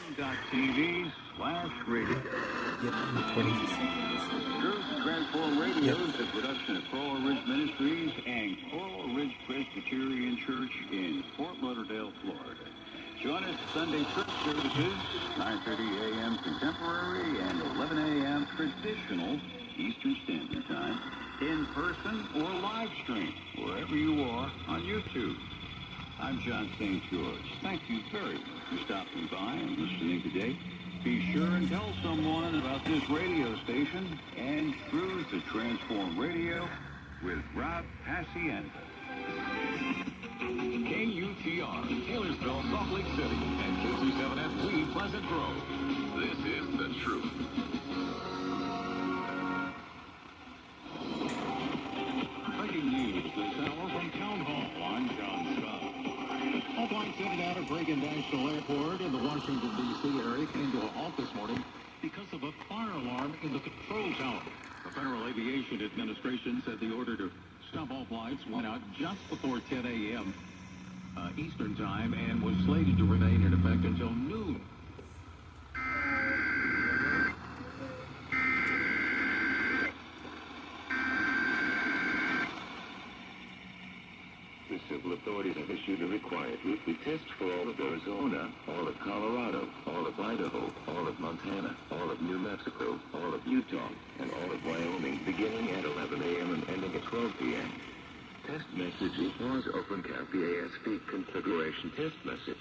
IPAWS.TV/radio. Yep, recording. Truth Transform Radio is a production of Coral Ridge Ministries and Coral Ridge Presbyterian Church in Fort Lauderdale, Florida. Join us Sunday church services, 9:30 a.m. contemporary and 11 a.m. traditional Eastern Standard Time, in person or live stream, wherever you are on YouTube. I'm John St. George. Thank you very much for stopping by and listening today. Be sure and tell someone about this radio station and Truth to Transform Radio with Rob Hacienda. KUTR, Taylorsville, Salt Lake City, and KC7FT, Pleasant Grove. This is The Truth. Breaking news this hour from Town Hall. I'm John Scott. All flights in and out of Reagan National Airport in the Washington, D.C. area came to a halt this morning because of a fire alarm in the control tower. The Federal Aviation Administration said the order to stop all flights went out just before 10 a.m. Eastern Time and was slated to remain in effect until noon. The civil authorities have issued a required weekly test for all of Arizona, all of Colorado, all of Idaho, all of Montana, all of New Mexico, all of Utah, and all of Wyoming, beginning at 11 a.m. and ending at 12 p.m. Test message EAS OpenCAP EAS feed configuration test message.